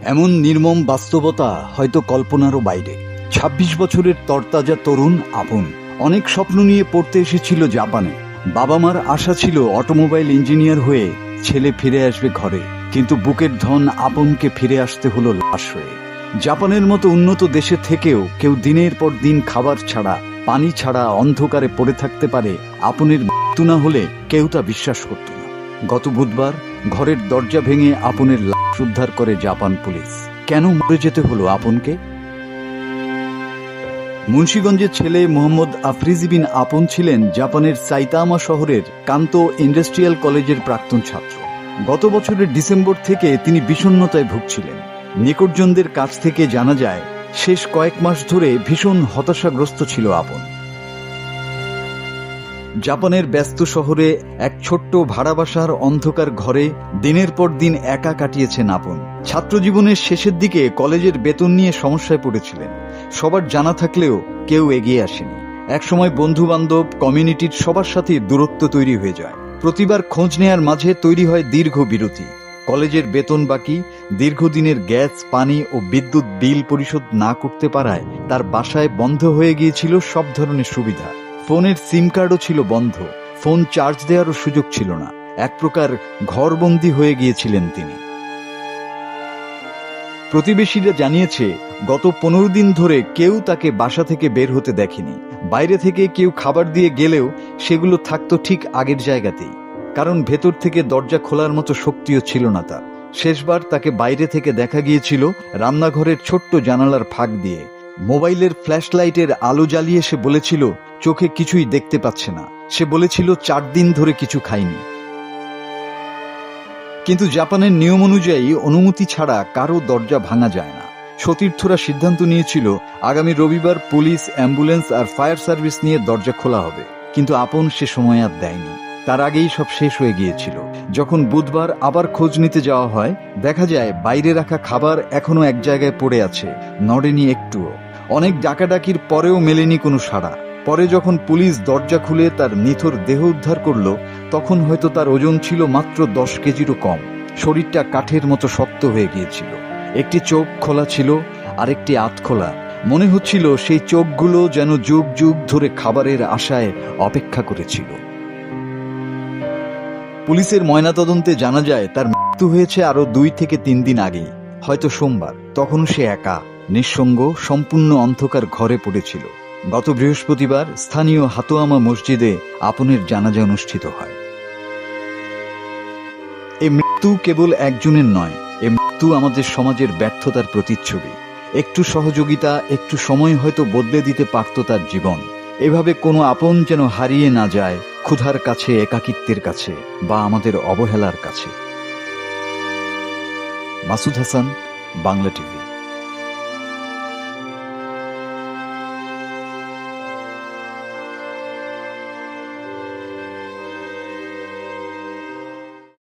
এমন নির্মম বাস্তবতা হয়তো কল্পনারও বাইরে। ২৬ বছরের তরতাজা তরুণ আপন অনেক স্বপ্ন নিয়ে পড়তে এসেছিল জাপানে। বাবা মার আশা ছিল অটোমোবাইল ইঞ্জিনিয়ার হয়ে ছেলে ফিরে আসবে ঘরে, কিন্তু বুকের ধন আপনকে ফিরে আসতে হলো লাশ হয়ে। জাপানের মতো উন্নত দেশে থেকেও কেউ দিনের পর দিন খাবার ছাড়া, পানি ছাড়া অন্ধকারে পড়ে থাকতে পারে, আপনের মৃত্যু না হলে কেউ তা বিশ্বাস করত না। গত বুধবার ঘরের দরজা ভেঙে আপনের লাশ উদ্ধার করে জাপান পুলিশ। কেন মরে যেতে হলো আপনকে? মুন্সিগঞ্জের ছেলে মোহাম্মদ আফরিজি বিন আপন ছিলেন জাপানের সাইতামা শহরের কান্তো ইন্ডাস্ট্রিয়াল কলেজের প্রাক্তন ছাত্র। গত বছরের ডিসেম্বর থেকে তিনি বিষণ্ণতায় ভুগছিলেন। নিকটজনদের কাছ থেকে জানা যায়, শেষ কয়েক মাস ধরে ভীষণ হতাশাগ্রস্ত ছিল আপন। জাপানের ব্যস্ত শহরে এক ছোট্ট ভাড়া বাসার অন্ধকার ঘরে দিনের পর দিন একা কাটিয়েছেন আপন। ছাত্রজীবনের শেষের দিকে কলেজের বেতন নিয়ে সমস্যায় পড়েছিলেন। সবার জানা থাকলেও কেউ এগিয়ে আসেনি। একসময় বন্ধু বান্ধব, কমিউনিটির সবার সাথে দূরত্ব তৈরি হয়ে যায়। প্রতিবার খোঁজ নেয়ার মাঝে তৈরি হয় দীর্ঘ বিরতি। কলেজের বেতন বাকি, দীর্ঘদিনের গ্যাস, পানি ও বিদ্যুৎ বিল পরিশোধ না করতে পারায় তার বাসায় বন্ধ হয়ে গিয়েছিল সব ধরনের সুবিধা। ফোনের সিম কার্ডও ছিল বন্ধ, ফোন চার্জ দেওয়ারও সুযোগ ছিল না। এক প্রকার ঘরবন্দি হয়ে গিয়েছিলেন তিনি। প্রতিবেশীরা জানিয়েছে, গত 15 দিন ধরে কেউ তাকে বাসা থেকে বের হতে দেখেনি। বাইরে থেকে কেউ খাবার দিয়ে গেলেও সেগুলো থাকতো ঠিক আগের জায়গাতেই, কারণ ভেতর থেকে দরজা খোলার মতো শক্তিও ছিল না তার। শেষবার তাকে বাইরে থেকে দেখা গিয়েছিল রান্নাঘরের ছোট্ট জানালার ফাঁক দিয়ে। মোবাইলের ফ্ল্যাশ লাইটের আলো জ্বালিয়ে সে বলেছিল চোখে কিছুই দেখতে পাচ্ছে না। সে বলেছিল 4 দিন ধরে কিছু খায়নি। কিন্তু জাপানের নিয়ম অনুযায়ী অনুমতি ছাড়া কারো দরজা ভাঙা যায় না। সতীর্থরা সিদ্ধান্ত নিয়েছিল আগামী রবিবার পুলিশ, অ্যাম্বুলেন্স আর ফায়ার সার্ভিস নিয়ে দরজা খোলা হবে, কিন্তু আপন সে সময় আর দেয়নি। তার আগেই সব শেষ হয়ে গিয়েছিল। যখন বুধবার আবার খোঁজ নিতে যাওয়া হয়, দেখা যায় বাইরে রাখা খাবার এখনো এক জায়গায় পড়ে আছে, নড়েনি একটুও। অনেক ডাকাডাকির পরেও মেলেনি কোনো সাড়া। পরে যখন পুলিশ দরজা খুলে তার নিথর দেহ উদ্ধার করল, তখন হয়তো তার ওজন ছিল মাত্র 10 কেজিরও কম। শরীরটা কাঠের মতো শক্ত হয়ে গিয়েছিল। একটি চোখ খোলা ছিল, আরেকটি আধখোলা। মনে হচ্ছিল সেই চোখগুলো যেন যুগ যুগ ধরে খাবারের আশায় অপেক্ষা করেছিল। পুলিশের ময়নাতদন্তে জানা যায় তার মৃত্যু হয়েছে আরো 2 থেকে 3 দিন আগেই, হয়তো সোমবার। তখন সে একা, নিঃসঙ্গ, সম্পূর্ণ অন্ধকার ঘরে পড়েছিল। গত বৃহস্পতিবার স্থানীয় হাতোয়ামা মসজিদে আপনের জানাজা অনুষ্ঠিত হয়। এই মৃত্যু কেবল একজনের নয়, এই মৃত্যু আমাদের সমাজের ব্যর্থতার প্রতিচ্ছবি। একটু সহযোগিতা, একটু সময় হয়তো বদলে দিতে পারত তার জীবন। এভাবে কোনো আপন যেন হারিয়ে না যায় ক্ষুধার কাছে, একাকিত্বের কাছে, বা আমাদের অবহেলার কাছে। মাসুদ হাসান, বাংলা টিভি।